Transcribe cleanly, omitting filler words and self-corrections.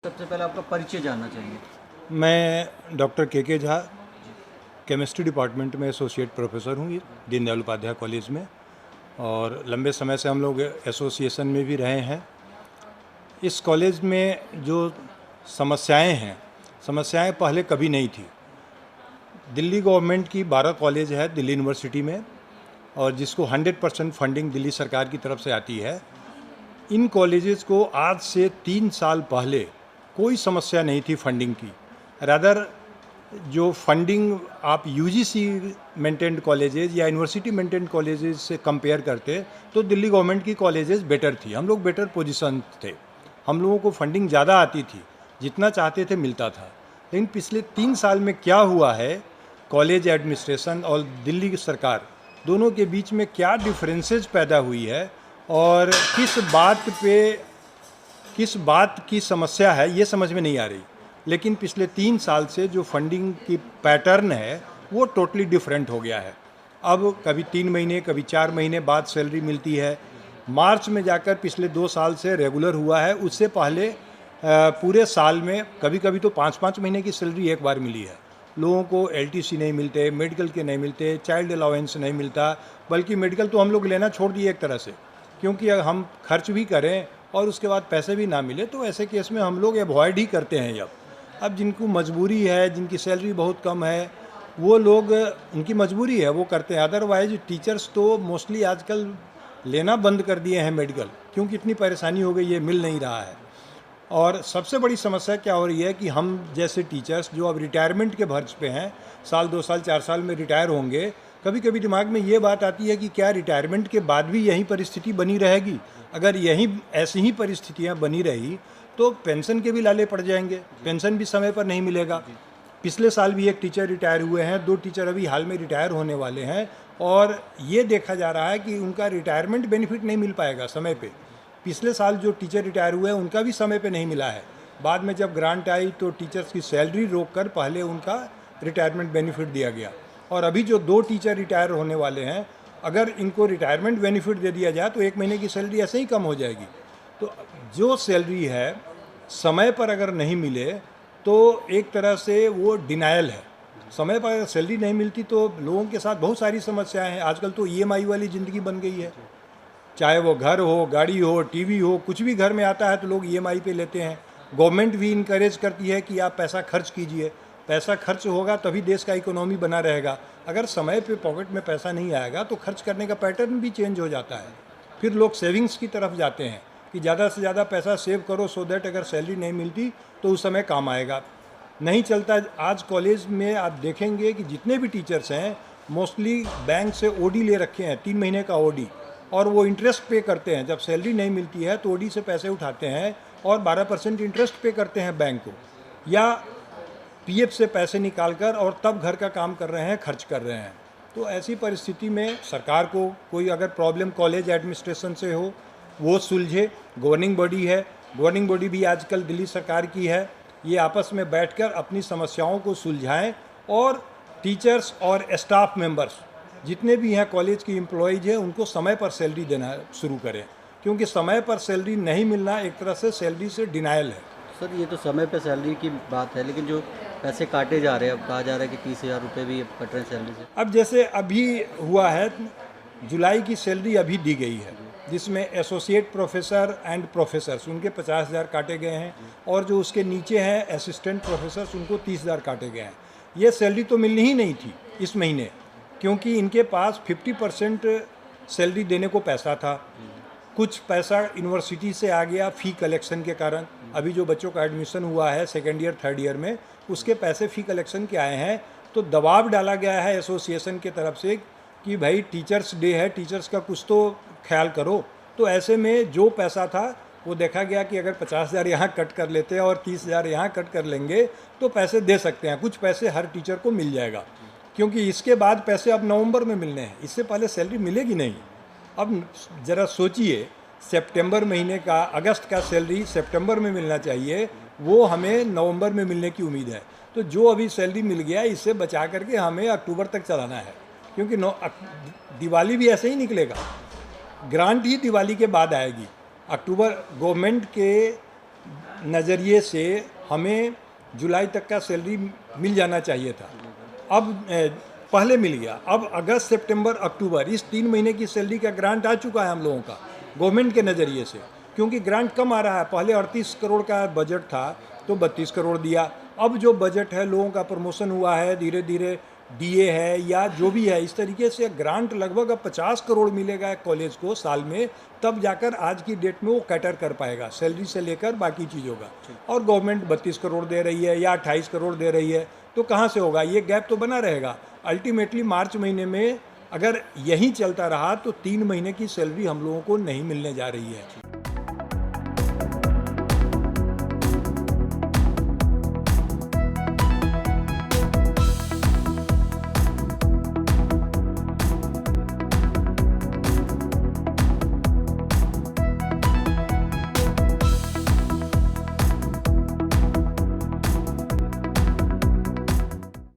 सबसे पहले आपका परिचय जानना चाहिए। मैं डॉक्टर के झा केमिस्ट्री डिपार्टमेंट में एसोसिएट प्रोफेसर हूँ ये दीनदयाल उपाध्याय कॉलेज में, और लंबे समय से हम लोग एसोसिएशन में भी रहे हैं। इस कॉलेज में जो समस्याएं पहले कभी नहीं थी। दिल्ली गवर्नमेंट की 12 कॉलेज है दिल्ली यूनिवर्सिटी में, और जिसको 100% फंडिंग दिल्ली सरकार की तरफ से आती है। इन कॉलेजेस को आज से 3 साल पहले कोई समस्या नहीं थी फंडिंग की। रादर जो फंडिंग आप यूजीसी मेंटेन्ड कॉलेजेस या यूनिवर्सिटी मेंटेन्ड कॉलेजेस से कंपेयर करते तो दिल्ली गवर्नमेंट की कॉलेजेस बेटर थी। हम लोग बेटर पोजीशन थे, हम लोगों को फंडिंग ज़्यादा आती थी, जितना चाहते थे मिलता था। लेकिन पिछले 3 साल में क्या हुआ है, कॉलेज एडमिनिस्ट्रेशन और दिल्ली की सरकार दोनों के बीच में क्या डिफरेंसेस पैदा हुई है और किस बात की समस्या है ये समझ में नहीं आ रही। लेकिन पिछले 3 साल से जो फंडिंग की पैटर्न है वो टोटली डिफरेंट हो गया है। अब कभी 3 महीने कभी 4 महीने बाद सैलरी मिलती है। मार्च में जाकर पिछले 2 साल से रेगुलर हुआ है। उससे पहले पूरे साल में कभी कभी तो 5-5 महीने की सैलरी एक बार मिली है। लोगों को एलटीसी नहीं मिलते, मेडिकल के नहीं मिलते, चाइल्ड अलाउंस नहीं मिलता। बल्कि मेडिकल तो हम लोग लेना छोड़ दिए एक तरह से, क्योंकि हम खर्च भी करें और उसके बाद पैसे भी ना मिले तो ऐसे केस में हम लोग अवॉइड ही करते हैं। अब जिनको मजबूरी है, जिनकी सैलरी बहुत कम है, वो लोग, उनकी मजबूरी है वो करते हैं। अदरवाइज टीचर्स तो मोस्टली आजकल लेना बंद कर दिए हैं मेडिकल, क्योंकि इतनी परेशानी हो गई है, मिल नहीं रहा है। और सबसे बड़ी समस्या क्या हो रही है कि हम जैसे टीचर्स जो अब रिटायरमेंट के भर्ज पे हैं, साल 2 साल 4 साल में रिटायर होंगे, कभी कभी दिमाग में ये बात आती है कि क्या रिटायरमेंट के बाद भी यही परिस्थिति बनी रहेगी। अगर यही ऐसी ही परिस्थितियाँ बनी रही तो पेंशन के भी लाले पड़ जाएंगे, पेंशन भी समय पर नहीं मिलेगा। पिछले साल भी एक टीचर रिटायर हुए हैं, 2 टीचर अभी हाल में रिटायर होने वाले हैं, और ये देखा जा रहा है कि उनका रिटायरमेंट बेनिफिट नहीं मिल पाएगा समय पे। पिछले साल जो टीचर रिटायर हुए हैं उनका भी समय पे नहीं मिला है। बाद में जब ग्रांट आई तो टीचर्स की सैलरी रोककर पहले उनका रिटायरमेंट बेनिफिट दिया गया। और अभी जो 2 टीचर रिटायर होने वाले हैं, अगर इनको रिटायरमेंट बेनिफिट दे दिया जाए तो 1 महीने की सैलरी ऐसे ही कम हो जाएगी। तो जो सैलरी है समय पर अगर नहीं मिले तो एक तरह से वो डिनायल है। समय पर अगर सैलरी नहीं मिलती तो लोगों के साथ बहुत सारी समस्याएं हैं। आजकल तो ईएमआई वाली ज़िंदगी बन गई है। चाहे वो घर हो, गाड़ी हो, टीवी हो, कुछ भी घर में आता है तो लोग ईएमआई पे लेते हैं। गवर्नमेंट भी इनकरेज करती है कि आप पैसा खर्च कीजिए, पैसा खर्च होगा तभी देश का इकोनॉमी बना रहेगा। अगर समय पे पॉकेट में पैसा नहीं आएगा तो खर्च करने का पैटर्न भी चेंज हो जाता है। फिर लोग सेविंग्स की तरफ जाते हैं कि ज़्यादा से ज़्यादा पैसा सेव करो, सो दैट अगर सैलरी नहीं मिलती तो उस समय काम आएगा। नहीं चलता। आज कॉलेज में आप देखेंगे कि जितने भी टीचर्स हैं मोस्टली बैंक से ओडी ले रखे हैं, 3 महीने का ओडी, और वो इंटरेस्ट पे करते हैं। जब सैलरी नहीं मिलती है तो ओडी से पैसे उठाते हैं और 12% इंटरेस्ट पे करते हैं बैंक को, या पीएफ से पैसे निकाल कर, और तब घर का काम कर रहे हैं, खर्च कर रहे हैं। तो ऐसी परिस्थिति में सरकार को कोई अगर प्रॉब्लम कॉलेज एडमिनिस्ट्रेशन से हो वो सुलझे। गवर्निंग बॉडी है, गवर्निंग बॉडी भी आजकल दिल्ली सरकार की है, ये आपस में बैठकर अपनी समस्याओं को सुलझाएं, और टीचर्स और स्टाफ मेंबर्स जितने भी हैं कॉलेज की एम्प्लॉयज़ हैं उनको समय पर सैलरी देना शुरू करें, क्योंकि समय पर सैलरी नहीं मिलना एक तरह से सैलरी से डिनायल है। सर ये तो समय पे सैलरी की बात है, लेकिन जो पैसे काटे जा रहे हैं, अब कहा जा रहा है कि 30,000 रुपये भी कट रहे हैं सैलरी से। अब जैसे अभी हुआ है, जुलाई की सैलरी अभी दी गई है, जिसमें एसोसिएट प्रोफेसर एंड प्रोफेसर्स उनके 50,000 काटे गए हैं, और जो उसके नीचे हैं असिस्टेंट प्रोफेसर्स उनको 30,000 काटे गए हैं। ये सैलरी तो मिलनी ही नहीं थी इस महीने, क्योंकि इनके पास 50% सैलरी देने को पैसा था। कुछ पैसा यूनिवर्सिटी से आ गया फ़ी कलेक्शन के कारण। अभी जो बच्चों का एडमिशन हुआ है 2nd ईयर 3rd ईयर में, उसके पैसे फ़ी कलेक्शन के आए हैं। तो दबाव डाला गया है एसोसिएशन की तरफ से कि भाई टीचर्स डे है, टीचर्स का कुछ तो ख्याल करो। तो ऐसे में जो पैसा था वो देखा गया कि अगर 50,000 यहाँ कट कर लेते हैं और 30,000 यहाँ कट कर लेंगे तो पैसे दे सकते हैं। कुछ पैसे हर टीचर को मिल जाएगा, क्योंकि इसके बाद पैसे अब नवंबर में मिलने हैं, इससे पहले सैलरी मिलेगी नहीं। अब ज़रा सोचिए, सितंबर महीने का, अगस्त का सैलरी सितंबर में मिलना चाहिए, वो हमें नवंबर में मिलने की उम्मीद है। तो जो अभी सैलरी मिल गया इससे बचा करके हमें अक्टूबर तक चलाना है, क्योंकि दिवाली भी ऐसे ही निकलेगा। ग्रांट ही दिवाली के बाद आएगी। अक्टूबर गवर्नमेंट के नज़रिए से हमें जुलाई तक का सैलरी मिल जाना चाहिए था। अब पहले मिल गया, अब अगस्त सितंबर अक्टूबर इस 3 महीने की सैलरी का ग्रांट आ चुका है हम लोगों का गवर्नमेंट के नज़रिए से, क्योंकि ग्रांट कम आ रहा है। पहले 38 करोड़ का बजट था तो 32 करोड़ दिया। अब जो बजट है, लोगों का प्रमोशन हुआ है, धीरे धीरे डीए है या जो भी है, इस तरीके से ग्रांट लगभग अब 50 करोड़ मिलेगा कॉलेज को साल में, तब जाकर आज की डेट में वो कैटर कर पाएगा सैलरी से लेकर बाकी चीज़ों का। और गवर्नमेंट 32 करोड़ दे रही है या 28 करोड़ दे रही है, तो कहाँ से होगा? ये गैप तो बना रहेगा। अल्टीमेटली मार्च महीने में अगर यही चलता रहा तो 3 महीने की सैलरी हम लोगों को नहीं मिलने जा रही है।